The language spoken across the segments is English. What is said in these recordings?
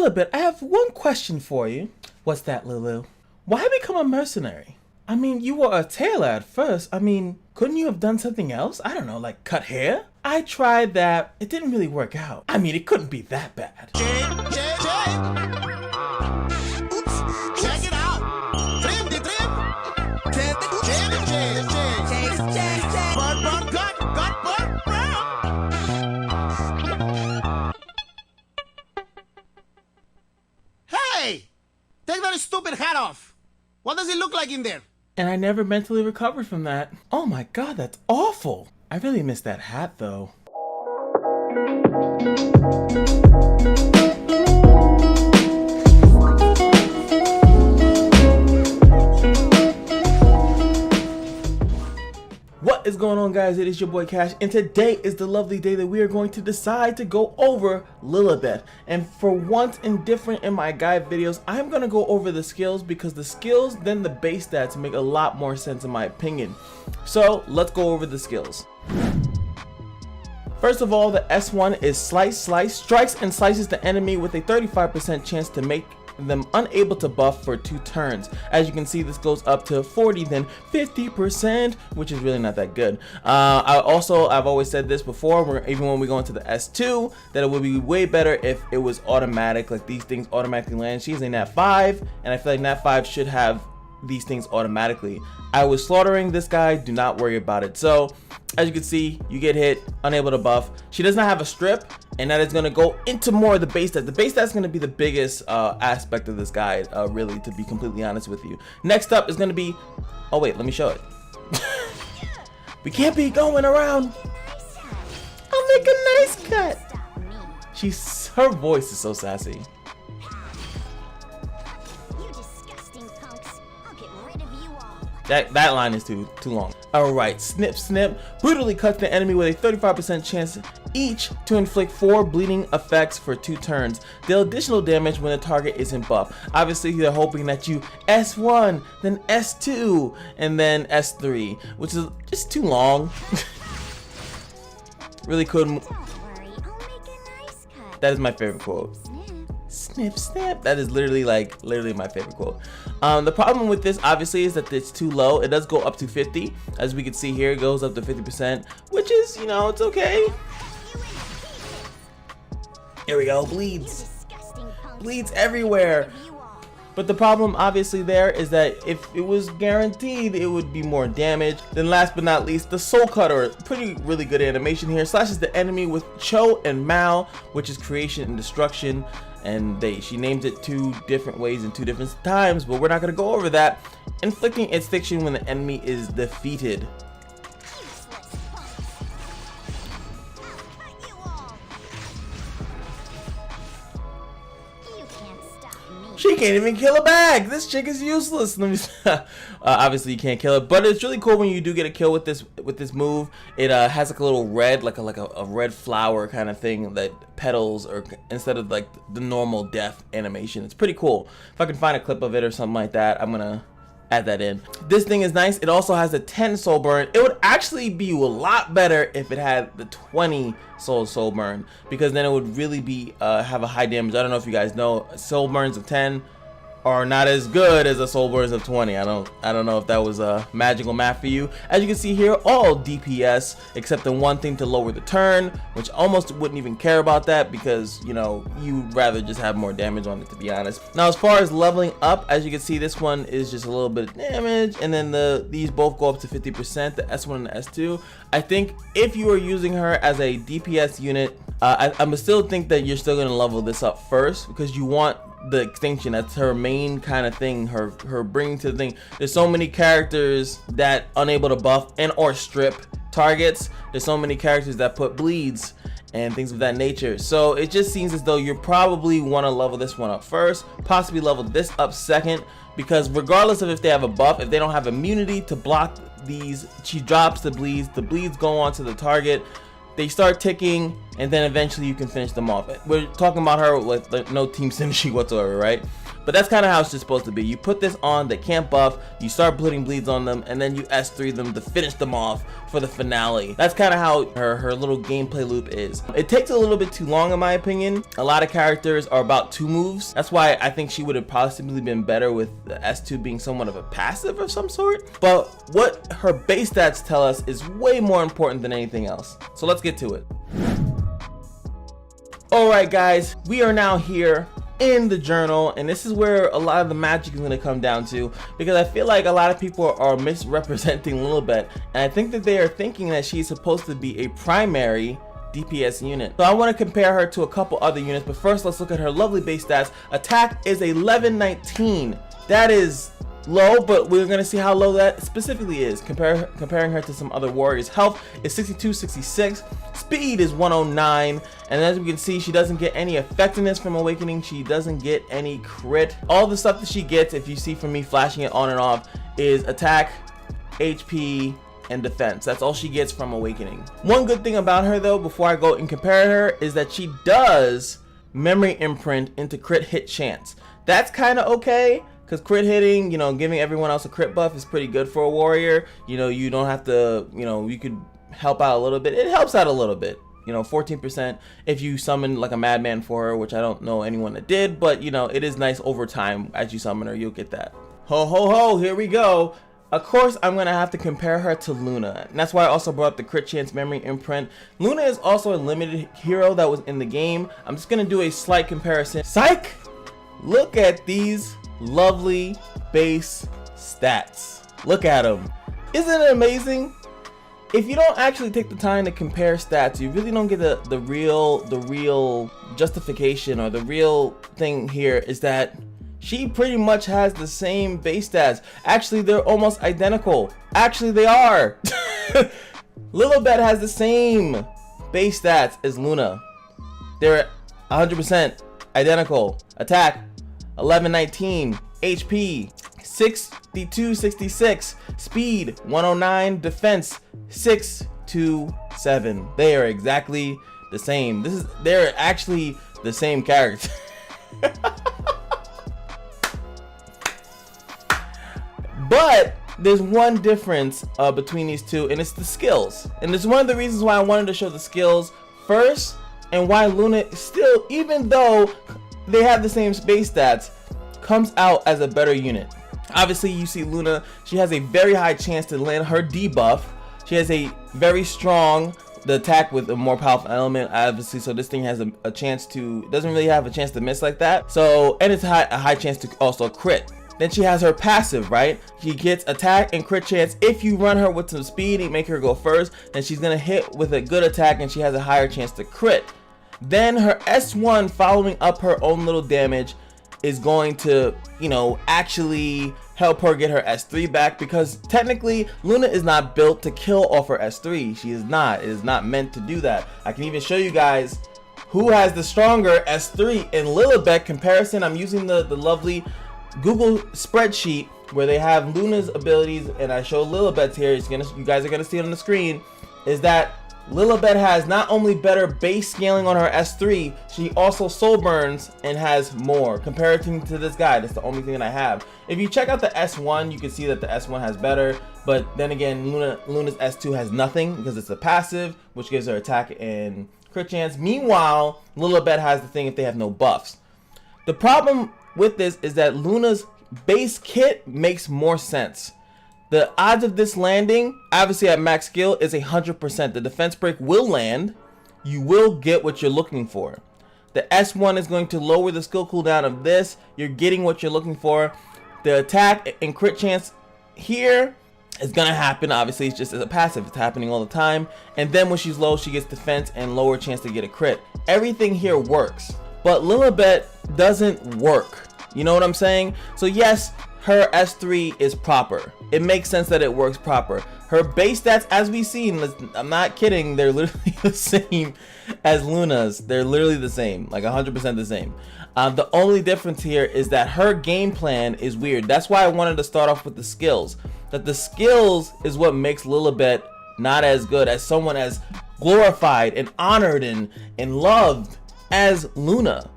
Lilibet, I have one question for you. What's that, Lulu? Why become a mercenary? I mean, you were a tailor at first. I mean, couldn't you have done something else? I don't know, like cut hair? I tried that. It didn't really work out. I mean, it couldn't be that bad. Oops, check it out. Trim the trim. Hey! Take that stupid hat off. What does it look like in there? And I never mentally recovered from that. Oh my god, that's awful. I really miss that hat though. What is going on, guys? It is your boy Cash, and today is the lovely day that we are going to decide to go over Lilibet. And for once and different in my guide videos, I'm going to go over the skills because the skills then the base stats make a lot more sense in my opinion. So let's go over the skills. First of all, the S1 is Slice. Strikes and slices the enemy with a 35% chance to make them unable to buff for 2 turns. As you can see, this goes up to 40, then 50%, which is really not that good. I've always said this before, even when we go into the S2, that it would be way better if it was automatic, like these things automatically land. She's a Nat 5, and I feel like Nat 5 should have these things automatically. I was slaughtering this guy, do not worry about it. So as you can see, you get hit, unable to buff. She does not have a strip, and that is going to go into more of the base stats. The base stats is going to be the biggest aspect of this guide, really, to be completely honest with you. Next up is going to be, oh wait, let me show it. We can't be going around. I'll make a nice cut. Her voice is so sassy. That line is too long. Alright, snip, brutally cuts the enemy with a 35% chance each to inflict 4 bleeding effects for 2 turns. Deal additional damage when the target isn't buffed. Obviously, they're hoping that you S1, then S2, and then S3, which is just too long. Really couldn't. That is my favorite quote. Snip, snip. That is literally my favorite quote. The problem with this obviously is that it's too low. It does go up to 50. As we can see here, it goes up to 50%, which is, you know, it's okay. Here we go, bleeds everywhere. But the problem obviously there is that if it was guaranteed, it would be more damage. Then last but not least, the Soul Cutter, really good animation here, slashes the enemy with Cho and Mao, which is creation and destruction. And she names it 2 different ways in 2 different times, but we're not going to go over that. Inflicting extinction when the enemy is defeated. She can't even kill a bag. This chick is useless. Let me obviously you can't kill it, but it's really cool when you do get a kill with this move. It has like a little red, like a red flower kind of thing that petals, or instead of like the normal death animation. It's pretty cool. If I can find a clip of it or something like that, I'm gonna add that in. This thing is nice. It also has a 10 soul burn. It would actually be a lot better if it had the 20 soul burn, because then it would really be have a high damage. I don't know if you guys know, soul burns of 10 are not as good as a soul burns of 20. I don't know if that was a magical math for you. As you can see here, all DPS except the one thing to lower the turn, which almost wouldn't even care about that because, you know, you'd rather just have more damage on it, to be honest. Now as far as leveling up, as you can see, this one is just a little bit of damage, and then these both go up to 50%, the S1 and the S2. I think if you are using her as a DPS unit, I still think that you're still going to level this up first, because you want the extinction. That's her main kind of thing, her bringing to the thing. There's so many characters that unable to buff and or strip targets. There's so many characters that put bleeds and things of that nature. So it just seems as though you probably want to level this one up first, possibly level this up second, because regardless of if they have a buff, if they don't have immunity to block these, she drops the bleeds go on to the target. They start ticking, and then eventually you can finish them off. We're talking about her with no team synergy whatsoever, right? But that's kind of how it's just supposed to be. You put this on, they can't buff, you start putting bleeds on them, and then you S3 them to finish them off for the finale. That's kind of how her little gameplay loop is. It takes a little bit too long in my opinion. A lot of characters are about 2 moves. That's why I think she would have possibly been better with the S2 being somewhat of a passive of some sort. But what her base stats tell us is way more important than anything else. So let's get to it. Alright guys, we are now here in the journal, and this is where a lot of the magic is going to come down to, because I feel like a lot of people are misrepresenting Lilibet, and I think that they are thinking that she's supposed to be a primary DPS unit. So I want to compare her to a couple other units, but first let's look at her lovely base stats. Attack is 1119. That is low, but we're going to see how low that specifically is, comparing her to some other warriors. Health is 6266, speed is 109, and as we can see, she doesn't get any effectiveness from awakening, she doesn't get any crit. All the stuff that she gets, if you see from me flashing it on and off, is attack, HP, and defense. That's all she gets from awakening. One good thing about her though, before I go and compare her, is that she does memory imprint into crit hit chance. That's kind of okay, because crit hitting, you know, giving everyone else a crit buff is pretty good for a warrior. You know, you don't have to, you know, you could help out a little bit. It helps out a little bit. You know, 14% if you summon like a madman for her, which I don't know anyone that did, but you know, it is nice over time. As you summon her, you'll get that. Ho ho ho, here we go. Of course, I'm gonna have to compare her to Luna, and that's why I also brought up the crit chance memory imprint. Luna is also a limited hero that was in the game. I'm just gonna do a slight comparison. Psych! Look at these lovely base stats. Look at them. Isn't it amazing? If you don't actually take the time to compare stats, you really don't get the real justification, or the real thing here is that she pretty much has the same base stats. Actually, they're almost identical. Actually, they are. Lilibet has the same base stats as Luna. They're 100% identical. Attack 1119, HP 6266, speed 109, defense 627. They are exactly the same. They're actually the same character. But there's one difference between these two, and it's the skills. And it's one of the reasons why I wanted to show the skills first, and why Luna still, even though they have the same base stats, comes out as a better unit. Obviously, you see Luna, she has a very high chance to land her debuff. She has a very strong attack with a more powerful element, obviously, so this thing has a chance to, doesn't really have a chance to miss like that. So, and it's a high chance to also crit. Then she has her passive, right? She gets attack and crit chance. If you run her with some speed and make her go first, then she's gonna hit with a good attack and she has a higher chance to crit. Then her S1 following up her own little damage is going to, you know, actually help her get her S3 back, because technically Luna is not built to kill off her S3. She is not. It is not meant to do that. I can even show you guys who has the stronger S3 in Lilibet comparison. I'm using the lovely Google spreadsheet where they have Luna's abilities, and I show Lilibet's here. You guys are gonna see it on the screen. Is that Lilibet has not only better base scaling on her S3, she also soul burns and has more. Comparison to this guy, that's the only thing that I have. If you check out the S1, you can see that the S1 has better, but then again, Luna's S2 has nothing because it's a passive, which gives her attack and crit chance. Meanwhile, Lilibet has the thing if they have no buffs. The problem with this is that Luna's base kit makes more sense. The odds of this landing, obviously at max skill, is 100%. The defense break will land. You will get what you're looking for. The S1 is going to lower the skill cooldown of this. You're getting what you're looking for. The attack and crit chance here is going to happen. Obviously, it's just as a passive. It's happening all the time. And then when she's low, she gets defense and lower chance to get a crit. Everything here works. But Lilibet doesn't work. You know what I'm saying? So yes, her S3 is proper. It makes sense that it works proper. Her base stats, as we've seen, I'm not kidding, they're literally the same as Luna's. They're literally the same, like 100% the same. The only difference here is that her game plan is weird. That's why I wanted to start off with the skills. That the skills is what makes Lilibet not as good as someone as glorified and honored and loved as Luna.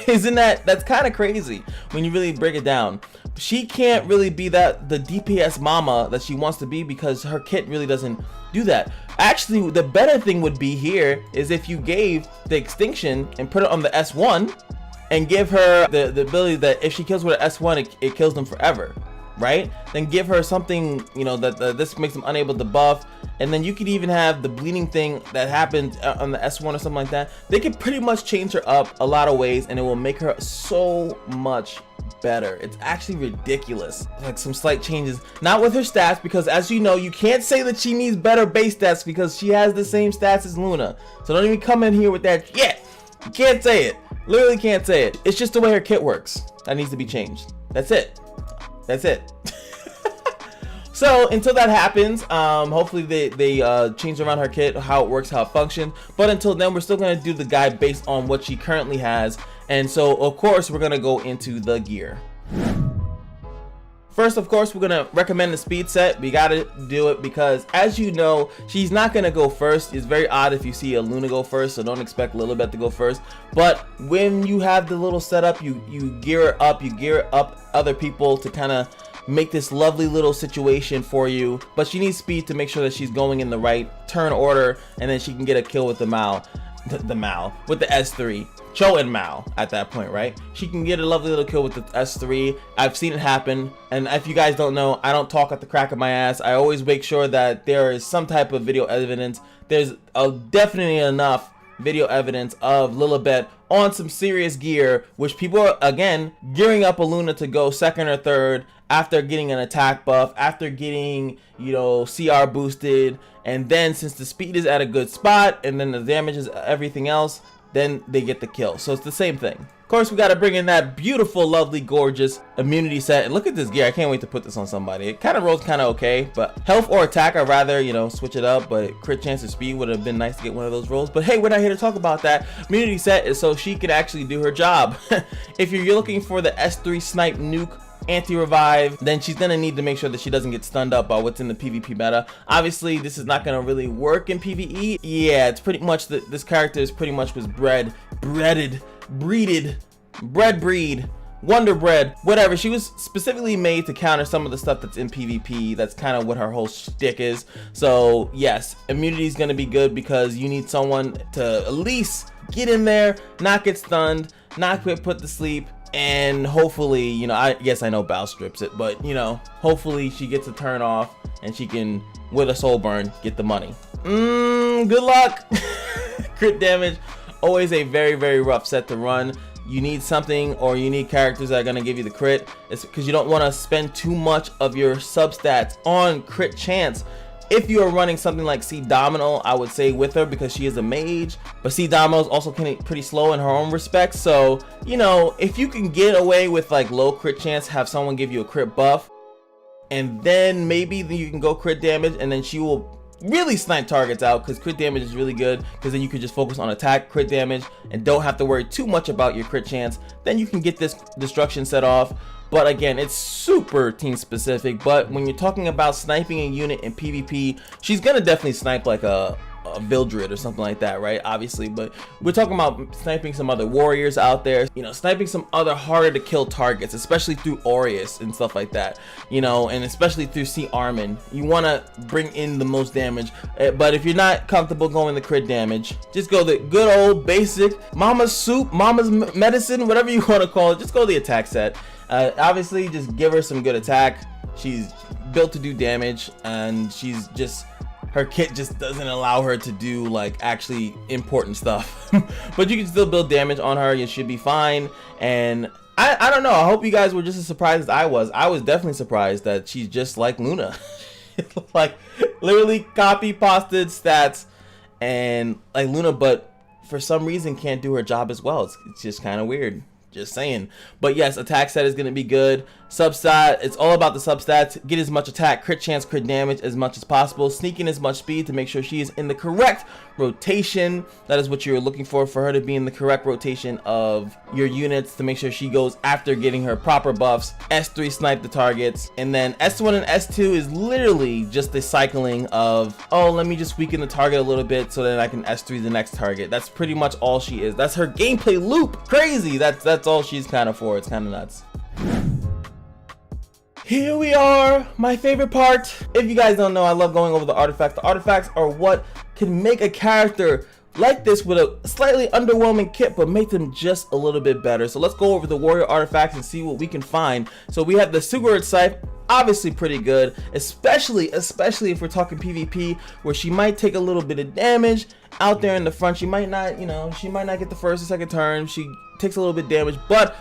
Isn't that's kind of crazy when you really break it down. She can't really be the DPS mama that she wants to be because her kit really doesn't do that. Actually, the better thing would be here is if you gave the extinction and put it on the S1 and give her the ability that if she kills with an S1, it kills them forever, right? Then give her something, you know, that this makes them unable to buff, and then you could even have the bleeding thing that happens on the S1 or something like that. They could pretty much change her up a lot of ways, and it will make her so much better. It's actually ridiculous. Like some slight changes, not with her stats, because as you know, you can't say that she needs better base stats because she has the same stats as Luna. So don't even come in here with that. Yeah, you can't say it. Literally can't say it. It's just the way her kit works that needs to be changed. That's it. That's it. So until that happens, hopefully they change around her kit, how it works, how it functions. But until then, we're still gonna do the guide based on what she currently has. And so of course we're gonna go into the gear. First, of course, we're gonna recommend the speed set. We gotta do it because, as you know, she's not gonna go first. It's very odd if you see a Luna go first, so don't expect Lilibet to go first. But when you have the little setup, you gear it up, you gear up other people to kind of make this lovely little situation for you. But she needs speed to make sure that she's going in the right turn order, and then she can get a kill with the with the S3. Cho and Mao at that point, right? She can get a lovely little kill with the S3. I've seen it happen, and if you guys don't know, I don't talk at the crack of my ass. I always make sure that there is some type of video evidence. There's definitely enough video evidence of Lilibet on some serious gear, which people are, again, gearing up a Luna to go second or third after getting an attack buff, after getting, you know, CR boosted, and then since the speed is at a good spot and then the damage is everything else, then they get the kill. So it's the same thing. Of course, we got to bring in that beautiful, lovely, gorgeous immunity set. And look at this gear. I can't wait to put this on somebody. It kind of rolls kind of okay, but health or attack, I'd rather, you know, switch it up. But crit chance of speed would have been nice to get one of those rolls. But hey, we're not here to talk about that. Immunity set is so she could actually do her job. If you're looking for the S3 snipe nuke anti-revive, then she's gonna need to make sure that she doesn't get stunned up by what's in the PvP meta. Obviously, this is not gonna really work in PvE. Yeah, it's pretty much this character is pretty much was breed, wonder bread, whatever. She was specifically made to counter some of the stuff that's in PvP. That's kind of what her whole shtick is. So yes, immunity is gonna be good because you need someone to at least get in there, not get stunned, not get put to sleep. And hopefully, you know, I know Bao strips it, but you know, hopefully she gets a turn off and she can, with a soul burn, get the money. Good luck. Crit damage, always a very, very rough set to run. You need something, or you need characters that are gonna give you the crit. It's because you don't want to spend too much of your substats on crit chance. If you are running something like ZEUZ, I would say with her because she is a mage, but ZEUZ is also pretty slow in her own respects. So, you know, if you can get away with like low crit chance, have someone give you a crit buff, and then maybe you can go crit damage, and then she will really snipe targets out because crit damage is really good, because then you could just focus on attack, crit damage, and don't have to worry too much about your crit chance. Then you can get this destruction set off. But again, it's super team specific. But when you're talking about sniping a unit in PvP, she's gonna definitely snipe like a Vildred or something like that, right? Obviously, but we're talking about sniping some other warriors out there, you know, sniping some other harder to kill targets, especially through Aureus and stuff like that, you know, and especially through C. Armin. You want to bring in the most damage, but if you're not comfortable going the crit damage, just go the good old basic mama's soup, mama's medicine, whatever you want to call it. Just go the attack set. Obviously, just give her some good attack. She's built to do damage, and she's just, her kit just doesn't allow her to do like actually important stuff. But you can still build damage on her. You should be fine. And I don't know, I hope you guys were just as surprised as I was. I was definitely surprised that she's just like Luna. Like literally copy pasted stats and like Luna, but for some reason can't do her job as well. It's just kind of weird. Just saying. But yes, attack set is going to be good. Substat, it's all about the substats. Get as much attack, crit chance, crit damage as much as possible. Sneak in as much speed to make sure she is in the correct rotation. That is what you're looking for her to be in the correct rotation of your units, to make sure she goes after getting her proper buffs. S3 snipe the targets. And then S1 and S2 is literally just the cycling of, oh, let me just weaken the target a little bit so that I can S3 the next target. That's pretty much all she is. That's her gameplay loop. Crazy. That's all she's kind of for. It's kind of nuts. Here we are, my favorite part. If you guys don't know, I love going over the artifacts. The artifacts are what can make a character like this with a slightly underwhelming kit, but make them just a little bit better. So let's go over the warrior artifacts and see what we can find. So we have the Sugurut Scythe, obviously pretty good, especially if we're talking PvP, where she might take a little bit of damage out there in the front. She might not, she might not get the first or second turn. She takes a little bit of damage, but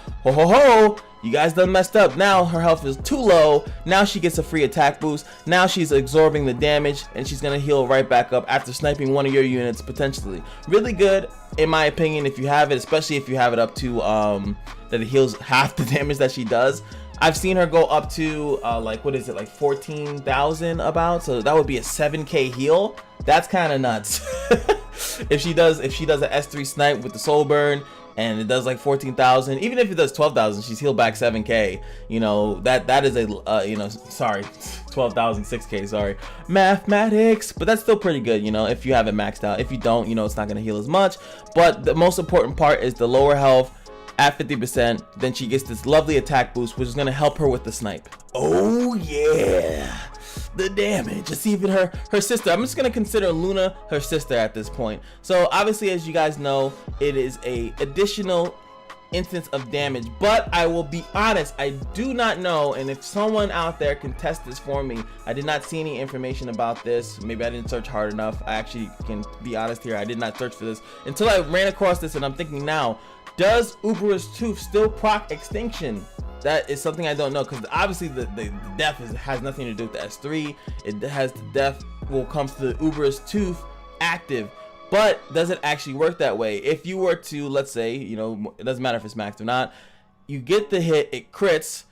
you guys done messed up. Now her health is too low. Now she gets a free attack boost. Now she's absorbing the damage, and she's gonna heal right back up after sniping one of your units potentially. Really good in my opinion if you have it, especially if you have it up to that it heals half the damage that she does. I've seen her go up to like, what is it, like 14,000 about, so that would be a 7k heal. That's kind of nuts. if she does an S3 snipe with the soul burn and it does like 14,000, even if it does 12,000, she's healed back 7k. That is a sorry, 12,000, 6k, sorry, mathematics, but that's still pretty good, if you have it maxed out. If you don't, it's not gonna heal as much. But the most important part is the lower health at 50%, then she gets this lovely attack boost, which is going to help her with the snipe. Oh yeah, the damage. Just even her sister, I'm just going to consider Luna her sister at this point. So obviously, as you guys know, it is a additional instance of damage, but I will be honest, I do not know, and if someone out there can test this for me, I did not see any information about this. Maybe I didn't search hard enough. I actually can be honest here, I did not search for this until I ran across this, and I'm thinking now, does Uber's Tooth still proc extinction? That is something I don't know, because obviously the death has nothing to do with the S3. It has the death will come to the Uber's Tooth active. But does it actually work that way? If you were to, let's say, it doesn't matter if it's maxed or not, you get the hit, it crits,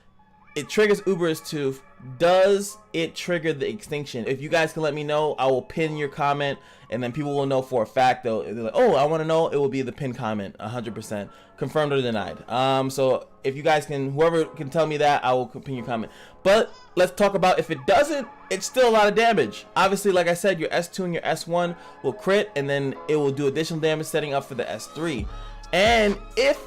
it triggers Uber's Tooth. Does it trigger the extinction? If you guys can let me know, I will pin your comment, and then people will know for a fact. They're like, oh, I want to know. It will be the pin comment, 100%, confirmed or denied. So if you guys can, whoever can tell me that, I will pin your comment. But let's talk about if it doesn't, it's still a lot of damage. Obviously, like I said, your S2 and your S1 will crit, and then it will do additional damage setting up for the S3. And if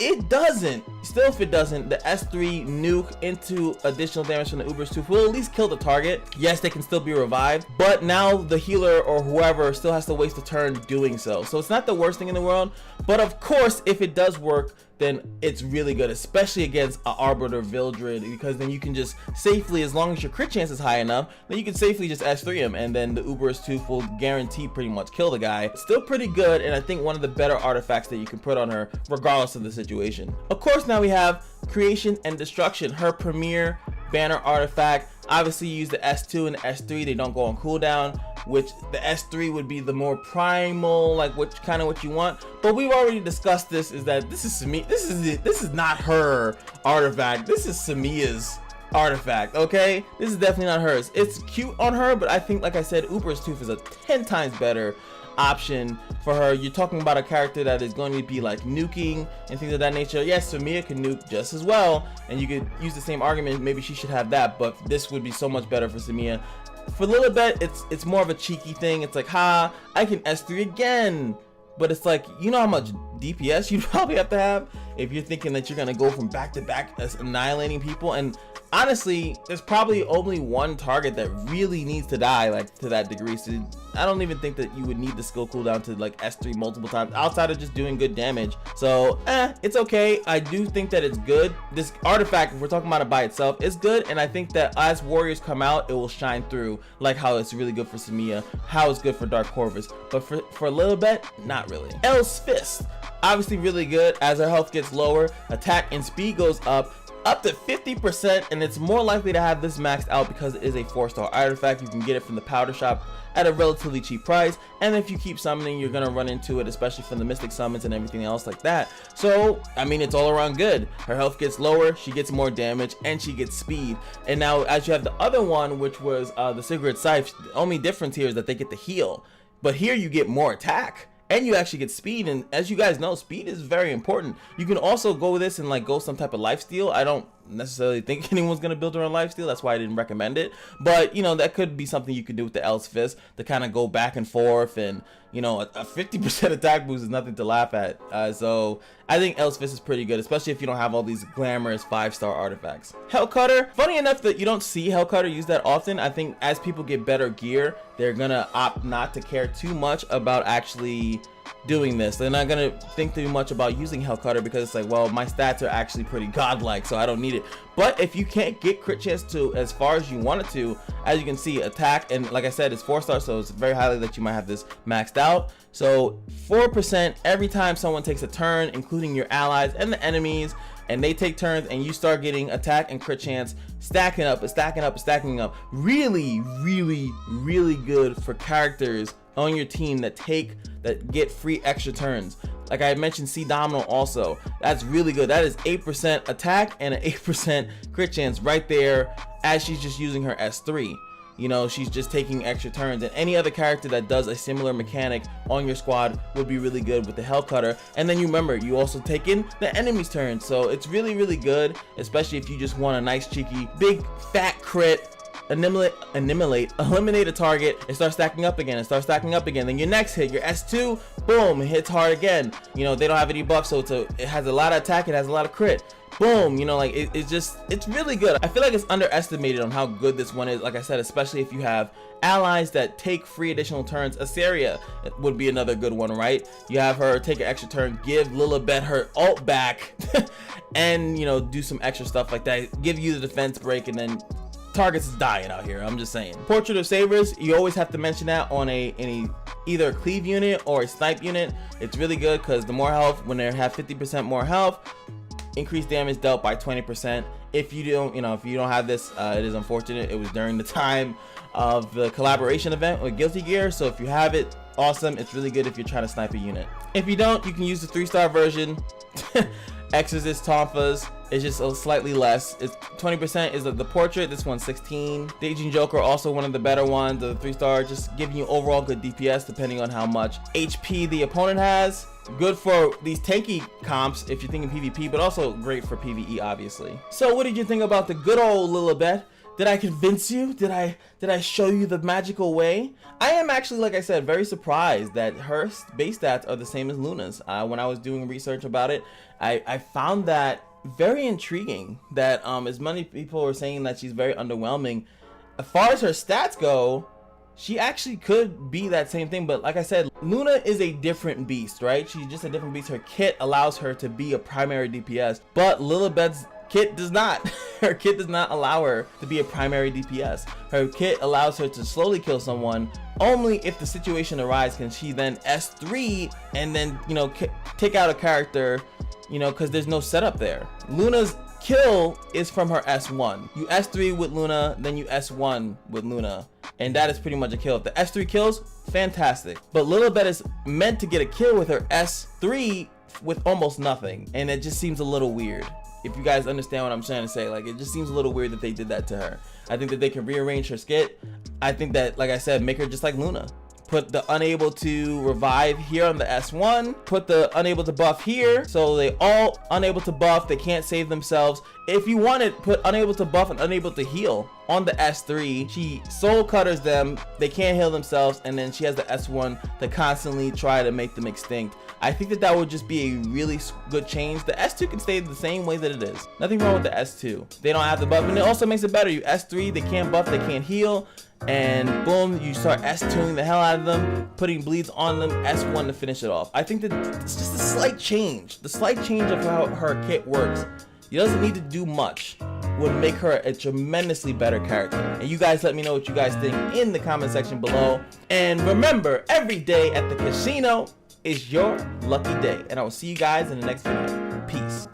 it doesn't, if it doesn't, the S3 nuke into additional damage from the Uber's Tooth will at least kill the target. Yes, they can still be revived, but now the healer or whoever still has to waste a turn doing so. So it's not the worst thing in the world, but of course, if it does work, then it's really good, especially against an Arbiter Vildred, because then you can just safely, as long as your crit chance is high enough, then you can safely just S3 him, and then the Uber's Tooth will guarantee pretty much kill the guy. Still pretty good, and I think one of the better artifacts that you can put on her, regardless of the situation. Of course, now we have Creation and Destruction, her premier banner artifact. Obviously, you use the S2 and the S3, they don't go on cooldown, which the S3 would be the more primal, like what you want. But we've already discussed this, is that this is not her artifact. This is Samia's artifact, okay? This is definitely not hers. It's cute on her, but I think, like I said, Uber's Tooth is a 10 times better option for her. You're talking about a character that is going to be like nuking and things of that nature. Yes, Samia can nuke just as well, and you could use the same argument, maybe she should have that, but this would be so much better for Samia. For Lilibet, it's more of a cheeky thing. It's like, ha, I can S3 again. But it's like, you know how much DPS you probably have to have if you're thinking that you're gonna go from back to back as annihilating people. And honestly, there's probably only one target that really needs to die like to that degree. So I don't even think that you would need the skill cooldown to like S3 multiple times outside of just doing good damage. So it's okay. I do think that it's good. This artifact, if we're talking about it by itself, is good, and I think that as warriors come out, it will shine through, like how it's really good for Samia, how it's good for Dark Corvus. But for Lilibet, not really. El's Fist, obviously really good. As her health gets lower, attack and speed goes up, up to 50%, and it's more likely to have this maxed out because it is a 4-star artifact. You can get it from the powder shop at a relatively cheap price, and if you keep summoning, you're gonna run into it, especially from the mystic summons and everything else like that. So I mean, it's all around good. Her health gets lower, she gets more damage, and she gets speed. And now as you have the other one, which was the cigarette scythe, the only difference here is that they get the heal, but here you get more attack and you actually get speed. And as you guys know, speed is very important. You can also go with this and like go some type of lifesteal. I don't necessarily think anyone's gonna build around lifesteal, that's why I didn't recommend it, but you know, that could be something you could do with the L's Fist to kind of go back and forth. And you know, a 50% attack boost is nothing to laugh at. So I think L's Fist is pretty good, especially if you don't have all these glamorous 5-star artifacts. Hellcutter, funny enough that you don't see Hellcutter used that often. I think as people get better gear, they're gonna opt not to care too much about actually doing this. They're not gonna think too much about using Hellcutter because it's like, well, my stats are actually pretty godlike, so I don't need it. But if you can't get crit chance to as far as you want it to, as you can see, attack, and like I said, it's 4-star, so it's very highly that you might have this maxed out. So 4% every time someone takes a turn, including your allies and the enemies, and they take turns and you start getting attack and crit chance stacking up. Really, really, really good for characters on your team that get free extra turns. Like I mentioned, ZEUZ also, that's really good. That is 8% attack and an 8% crit chance right there, as she's just using her S3. You know, she's just taking extra turns, and any other character that does a similar mechanic on your squad would be really good with the Hellcutter. And then you remember, you also take in the enemy's turn, so it's really, really good, especially if you just want a nice cheeky big fat crit, eliminate a target, and start stacking up again, then your next hit, your S2, boom, it hits hard again. You know, they don't have any buffs, so it has a lot of attack, it has a lot of crit, boom. You know, like it's really good. I feel like it's underestimated on how good this one is. Like I said, especially if you have allies that take free additional turns. Asaria would be another good one, right? You have her take an extra turn, give Lilibet her ult back and you know, do some extra stuff like that, give you the defense break, and then targets is dying out here. I'm just saying. Portrait of Sabers, you always have to mention that on either a cleave unit or a snipe unit. It's really good because the more health, when they have 50% more health, increased damage dealt by 20%. If you don't, if you don't have this, it is unfortunate. It was during the time of the collaboration event with Guilty Gear, so if you have it, awesome. It's really good if you're trying to snipe a unit. If you don't, you can use the 3-star version. Exorcist Tonfas is just a slightly less. It's 20% is the portrait. This one's 16. The Aging Joker, also one of the better ones. The 3-star, just giving you overall good DPS depending on how much HP the opponent has. Good for these tanky comps if you're thinking PvP, but also great for PvE, obviously. So what did you think about the good old Lilibet? Did I convince you? Did I show you the magical way? I am actually, like I said, very surprised that her base stats are the same as Luna's. When I was doing research about it, I found that very intriguing, that as many people were saying that she's very underwhelming. As far as her stats go, she actually could be that same thing, but like I said, Luna is a different beast, right? She's just a different beast. Her kit allows her to be a primary DPS, but Lilibet's kit does not. Her kit does not allow her to be a primary DPS. Her kit allows her to slowly kill someone. Only if the situation arises can she then S3 and then, take out a character, because there's no setup there. Luna's kill is from her S1. You S3 with Luna, then you S1 with Luna, and that is pretty much a kill. If the S3 kills, fantastic. But Lilibet is meant to get a kill with her S3 with almost nothing, and it just seems a little weird. If you guys understand what I'm trying to say, like, it just seems a little weird that they did that to her. I think that they can rearrange her skit. I think that, like I said, make her just like Luna. Put the unable to revive here on the S1, put the unable to buff here, so they all unable to buff, they can't save themselves. If you want it, put unable to buff and unable to heal on the S3. She soul cutters them, they can't heal themselves, and then she has the S1 to constantly try to make them extinct. I think that would just be a really good change. The S2 can stay the same way that it is. Nothing wrong with the S2. They don't have the buff, and it also makes it better. You S3, they can't buff, they can't heal, and boom, you start S2ing the hell out of them, putting bleeds on them, S1 to finish it off. I think that it's just a slight change. The slight change of how her kit works. She doesn't need to do much, would make her a tremendously better character. And you guys let me know what you guys think in the comment section below. And remember, every day at the casino is your lucky day. And I will see you guys in the next video. Peace.